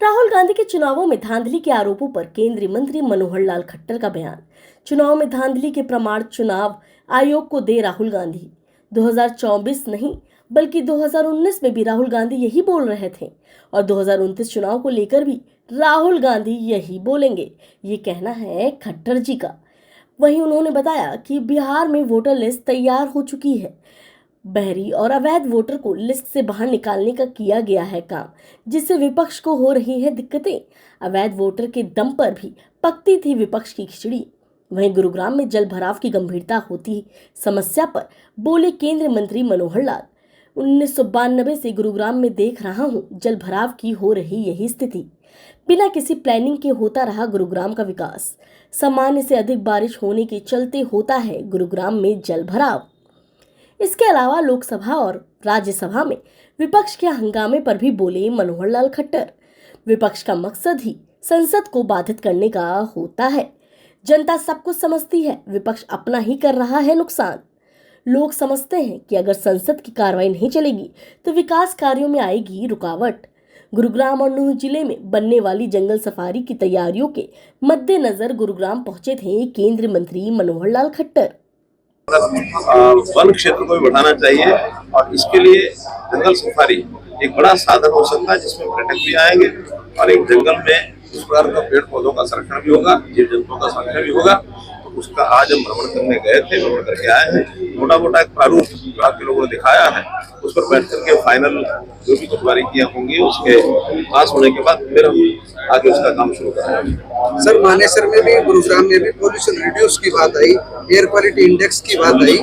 राहुल गांधी के चुनावों में धांधली के आरोपों पर केंद्रीय मंत्री मनोहर लाल खट्टर का बयान। चुनाव में धांधली के प्रमाण चुनाव आयोग को दे राहुल गांधी। 2024 नहीं बल्कि 2019 में भी राहुल गांधी यही बोल रहे थे और 2029 चुनाव को लेकर भी राहुल गांधी यही बोलेंगे, ये कहना है खट्टर जी का। वहीं उन्होंने बताया कि बिहार में वोटर लिस्ट तैयार हो चुकी है। बहरी और अवैध वोटर को लिस्ट से बाहर निकालने का किया गया है काम, जिससे विपक्ष को हो रही है दिक्कतें। अवैध वोटर के दम पर भी पकती थी विपक्ष की खिचड़ी। वहीं गुरुग्राम में जल भराव की गंभीरता होती समस्या पर बोले केंद्रीय मंत्री मनोहर लाल। 1992 से गुरुग्राम में देख रहा हूं, जल भराव की हो रही यही स्थिति। बिना किसी प्लानिंग के होता रहा गुरुग्राम का विकास। सामान्य से अधिक बारिश होने के चलते होता है गुरुग्राम में जल भराव। इसके अलावा लोकसभा और राज्यसभा में विपक्ष के हंगामे पर भी बोले मनोहर लाल खट्टर। विपक्ष का मकसद ही संसद को बाधित करने का होता है। जनता सब कुछ समझती है, विपक्ष अपना ही कर रहा है नुकसान। लोग समझते हैं कि अगर संसद की कार्रवाई नहीं चलेगी तो विकास कार्यों में आएगी रुकावट। गुरुग्राम और नूंह जिले में बनने वाली जंगल सफारी की तैयारियों के मद्देनजर गुरुग्राम पहुंचे थे केंद्रीय मंत्री मनोहर लाल खट्टर। वन क्षेत्र को भी बढ़ाना चाहिए और इसके लिए जंगल सफारी एक बड़ा साधन हो सकता है, जिसमें पर्यटक भी आएंगे और एक जंगल में उस प्रकार का पेड़ पौधों का संरक्षण भी होगा, जीव जंतुओं का संरक्षण भी होगा। तो उसका आज हम भ्रमण करने गए थे, भ्रमण करके आए हैं। मोटा मोटा एक प्रारूप विभाग के लोगों ने दिखाया है, उस पर बैठ करके फाइनल जो भी कुछ बारीकियां होंगी उसके पास होने के बाद फिर हम आगे उसका काम शुरू करेंगे। सर, मानेसर में भी गुरुग्राम में भी पॉल्यूशन रिड्यूस की बात आई, एयर क्वालिटी इंडेक्स की बात आई।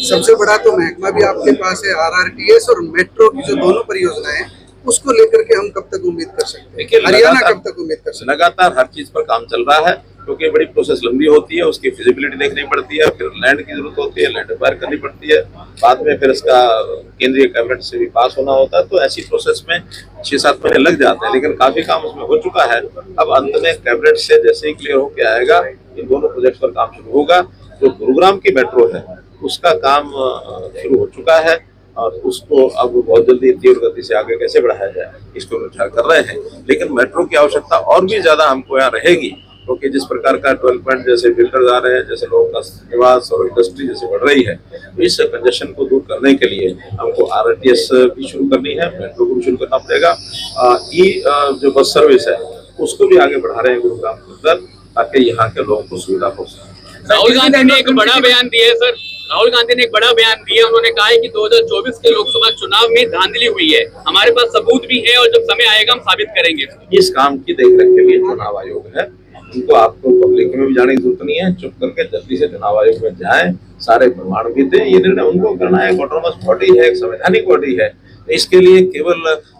सबसे बड़ा तो महकमा भी आपके पास है, RRTS और मेट्रो की जो दोनों परियोजनाएं, उसको लेकर के हम कब तक उम्मीद कर सकते हैं? हरियाणा कब तक उम्मीद कर सकते हैं? लगातार हर चीज पर काम चल रहा है, क्योंकि बड़ी प्रोसेस लंबी होती है, उसकी फिजिबिलिटी देखनी पड़ती है, फिर लैंड की जरूरत होती है, लैंड एक्वायर करनी पड़ती है, बाद में फिर इसका केंद्रीय कैबिनेट से भी पास होना होता है। तो ऐसी प्रोसेस में 6-7 महीने लग जाते हैं, लेकिन काफी काम उसमें हो चुका है। अब अंत में कैबिनेट से जैसे ही क्लियर होकर आएगा, इन दोनों प्रोजेक्ट पर काम शुरू होगा। जो गुरुग्राम की मेट्रो है उसका काम शुरू हो चुका है और उसको अब बहुत जल्दी तीव्र गति से आगे कैसे बढ़ाया जाए इसको विचार कर रहे हैं। लेकिन मेट्रो की आवश्यकता और भी ज्यादा हमको यहाँ रहेगी, क्योंकि जिस प्रकार का डेवलपमेंट जैसे बिल्डर्स आ रहे हैं, जैसे लोगों का निवास और इंडस्ट्री जैसे बढ़ रही है, तो इस कंजेशन को दूर करने के लिए हमको RRTS भी शुरू करनी है, मेट्रो को भी शुरू करना पड़ेगा। जो बस सर्विस है उसको भी आगे बढ़ा रहे हैं गुरुग्राम के अंदर, ताकि यहाँ के लोगों को सुविधा हो सके। राहुल गांधी ने एक बड़ा बयान दिया है सर। राहुल गांधी ने एक बड़ा बयान दिया, उन्होंने कहा है कि 2024 के लोकसभा चुनाव में धांधली हुई है। हमारे पास सबूत भी है और जब समय आएगा हम साबित करेंगे। इस काम की देखरेख के लिए चुनाव आयोग है, उनको आपको पब्लिक में भी जाने की जरूरत नहीं है। चुप करके जल्दी से चुनाव आयोग में जाएं, सारे प्रमाण भी दें। ये निर्णय उनको करना है, एक ऑटोनोमस बॉडी है, एक संवैधानिक बॉडी है। इसके लिए केवल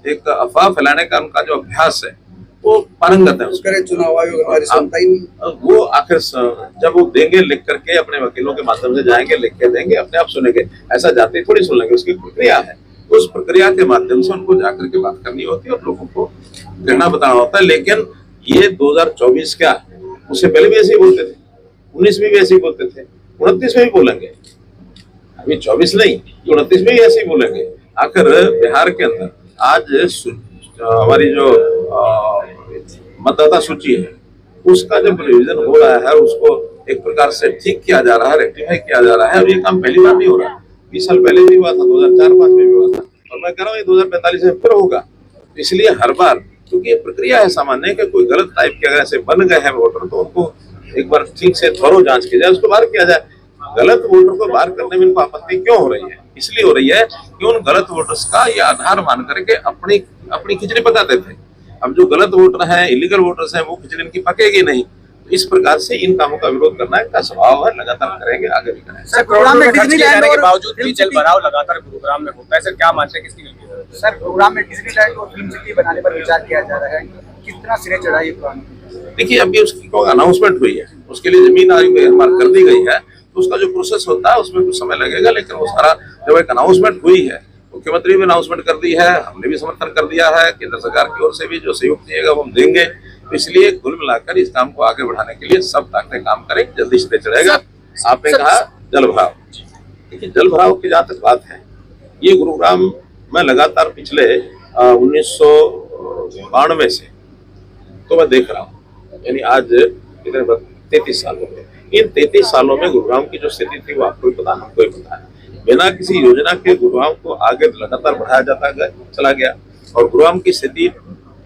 एक अफवाह फैलाने का उनका जो अभ्यास है वो पारंगत है। चुनाव आयोग हमारी सुनता ही नहीं। वो आखिर जब वो देंगे लिख करके, अपने वकीलों के माध्यम से जाएंगे, लिख के देंगे, अपने आप सुनेंगे। ऐसा जाते थोड़ी सुन लेंगे, उसकी प्रक्रिया है। उस प्रक्रिया के माध्यम से उनको जाकर के बात करनी होती है और लोगों को कहना बताना होता है। लेकिन ये 2024 क्या, उससे पहले भी ऐसे ही बोलते थे, 19 में भी ऐसे ही बोलते थे, 29 में भी बोलेंगे। अभी 24 नहीं, 29 में ही ऐसे ही बोलेंगे। आखिर बिहार के अंदर आज हमारी जो मतदाता सूची है उसका जब रिवीजन हो रहा है, उसको एक प्रकार से ठीक किया जा रहा है, रेक्टिफाई किया जा रहा है। और ये काम पहली बार नहीं हो रहा, 20 साल पहले भी हुआ था, 2004-5 में भी हुआ था, और मैं कह रहा हूँ ये 2045 में फिर होगा। इसलिए हर बार, क्योंकि ये प्रक्रिया है सामान्य कि कोई गलत टाइप के अगर ऐसे बन गए हैं वोटर, तो उनको एक बार ठीक से थोरो जांच की जाए, उसको बाहर किया जाए। गलत वोटर को बाहर करने में इनको आपत्ति क्यों हो रही है? इसलिए हो रही है कि उन गलत वोटर्स का ये आधार मान करके अपनी खिचड़ी पकाते थे। अब जो गलत वोटर हैं, इलीगल वोटर्स हैं, वो खिचड़ी इनकी पकेगी नहीं। तो इस प्रकार से इन कामों का विरोध करना इनका स्वभाव है, लगातार करेंगे, आगे भी करेंगे। सर, गुरुग्राम में डिज्नीलैंड के बावजूद भी जल भराव लगातार गुरुग्राम में होता है। सर, क्या मानते हैं किसकी गलती है? सर, गुरुग्राम में डिज्नीलैंड और फिल्म सिटी बनाने पर विचार किया जा रहा है, कितना सिरे चढ़ा ये प्लान? देखिए, अभी उसकी अनाउंसमेंट हुई है, उसके लिए जमीन मार्क कर दी गई है, तो उसका जो प्रोसेस होता है उसमें कुछ समय लगेगा। लेकिन वो सारा जब एक अनाउंसमेंट हुई है, मुख्यमंत्री भी अनाउंसमेंट कर दी है, हमने भी समर्थन कर दिया है, केंद्र सरकार की ओर से भी जो सहयोग दिएगा वो हम देंगे। तो इसलिए कुल मिलाकर इस काम को आगे बढ़ाने के लिए सब ताकतें काम करें, जल्दी से चढ़ेगा। आपने कहा जल भराव, देखिए जल भराव की जहाँ तक बात है, ये गुरुग्राम में लगातार पिछले 1992 से तो मैं देख रहा हूँ, यानी आज कितने 33 साल हो गए। इन 33 सालों में गुरुग्राम की जो स्थिति थी वो आपको भी पता, हमको भी पता है। बिना किसी योजना के गुरुग्राम को आगे लगातार बढ़ाया जाता चला गया, और गुरुग्राम की स्थिति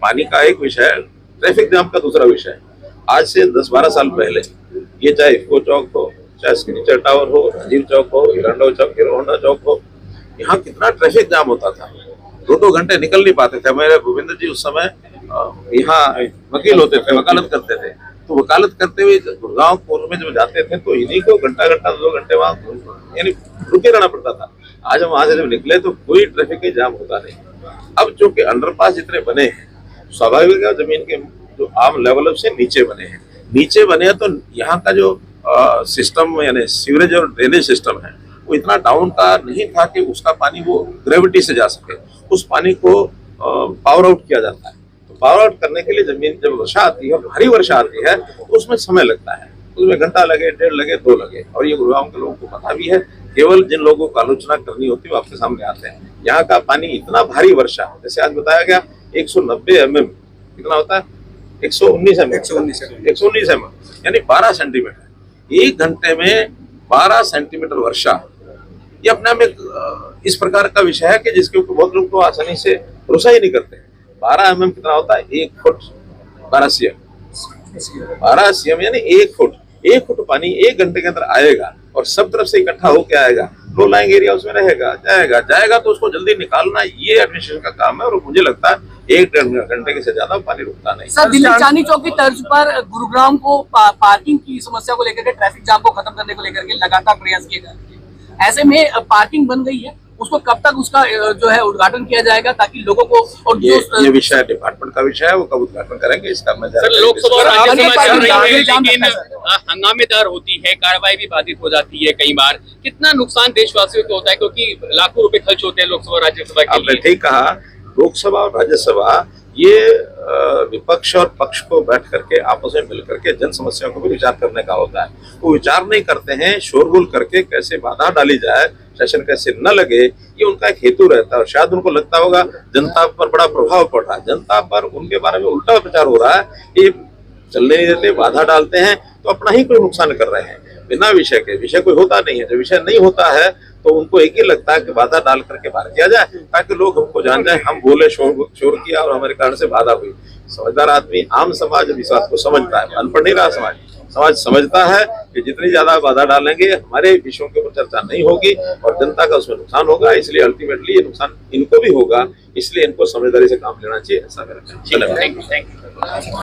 पानी का एक विषय है, ट्रैफिक जाम का दूसरा विषय है। आज से 10-12 साल पहले ये चाहे इफ्को चौक हो, चाहे सिग्नेचर टावर हो, राजीव चौक हो, हिरांडा चौक, हीरो होंडा चौक हो, यहाँ कितना ट्रैफिक जाम होता था। 2-2 घंटे निकल नहीं पाते थे। मेरे भूपेंद्र जी उस समय यहाँ वकील होते थे, वकालत करते थे, तो वकालत करते हुए गुड़गांव कोर्ट में जब जाते थे तो इन्हीं को घंटा 2 घंटे वहाँ यानी रुके रहना पड़ता था। आज हम वहां से जब निकले तो कोई ट्रैफिक जाम होता नहीं। अब चूंकि अंडरपास जितने बने हैं, स्वाभाविक है जमीन के जो आम लेवल से नीचे बने हैं, तो यहाँ का जो सिस्टम यानी सीवरेज और ड्रेनेज सिस्टम है वो इतना डाउन का नहीं था कि उसका पानी वो ग्रेविटी से जा सके। उस पानी को पावर आउट किया जाता है। तो पावर आउट करने के लिए जमीन जब वर्षा आती है, भारी वर्षा आती है, तो उसमें समय लगता है। उसमें घंटा लगे, 1.5 लगे, 2 लगे, और ये गुरुग्राम के लोगों को पता भी है। केवल जिन लोगों को आलोचना करनी होती है वो आपके सामने आते हैं। यहाँ का पानी इतना भारी वर्षा, जैसे आज बताया गया 190 mm कितना होता है, 119 mm यानी 12 सेंटीमीटर। 1 घंटे में 12 सेंटीमीटर वर्षा, ये अपने आप में इस प्रकार का विषय है कि जिसके ऊपर बहुत लोग तो आसानी से भरोसा ही नहीं करते। 12 mm कितना होता है, 1 फुट 12 cm। 12 cm यानी 1 फुट। 1 फुट पानी 1 घंटे के अंदर आएगा और सब तरफ से इकट्ठा होकर आएगा। लो लाइंग एरिया उसमें रहेगा, जाएगा तो उसको जल्दी निकालना ये एडमिनिस्ट्रेशन का काम है। और मुझे लगता है 1-1.5 घंटे से ज्यादा पानी रुकता नहीं। सर, दिल्ली चांदनी चौक की तर्ज पर गुरुग्राम को पार्किंग की समस्या को लेकर के, ट्रैफिक जाम को खत्म करने को लेकर के लगातार प्रयास किए जा रहे हैं। ऐसे में पार्किंग बन गई है, उसको कब तक उसका जो है उद्घाटन किया जाएगा ताकि लोगों को, और ये विषय डिपार्टमेंट का विषय है, वो कब उद्घाटन करेंगे इसका मैं सर, लोकसभा और राज्यसभा चल रही है, लेकिन हंगामेदार होती है, कार्रवाई भी बाधित हो जाती है कई बार। कितना नुकसान देशवासियों को होता है, क्योंकि लाखों रुपए खर्च होते हैं लोकसभा और राज्यसभा के लिए। आपने ठीक कहा, लोकसभा और राज्यसभा ये विपक्ष और पक्ष को बैठ करके आपस में मिल करके जन समस्याओं को भी विचार करने का होता है। वो विचार नहीं करते हैं, शोरगुल करके कैसे बाधा डाली जाए, सेशन कैसे न लगे, ये उनका एक हेतु रहता है। और शायद उनको लगता होगा जनता पर बड़ा प्रभाव पड़ रहा है, जनता पर उनके बारे में उल्टा प्रचार हो रहा है, ये चलने नहीं देते, बाधा डालते हैं, तो अपना ही कोई नुकसान कर रहे हैं बिना विषय के। विषय कोई होता नहीं है, जब विषय नहीं होता है तो उनको एक ही लगता है कि बाधा डाल करके बाहर किया जाए, ताकि लोग हमको जान जाए हम बोले, शोर किया और हमारे कारण से बाधा हुई। समझदार आदमी, आम समाज इस बात को समझता है, अनपढ़ नहीं रहा समाज समझता है कि जितनी ज्यादा बाधा डालेंगे हमारे विषयों के ऊपर चर्चा नहीं होगी और जनता का उसमें नुकसान होगा। इसलिए अल्टीमेटली ये नुकसान इनको भी होगा, इसलिए इनको समझदारी से काम लेना चाहिए, ऐसा मेरा कहना है। Thank you.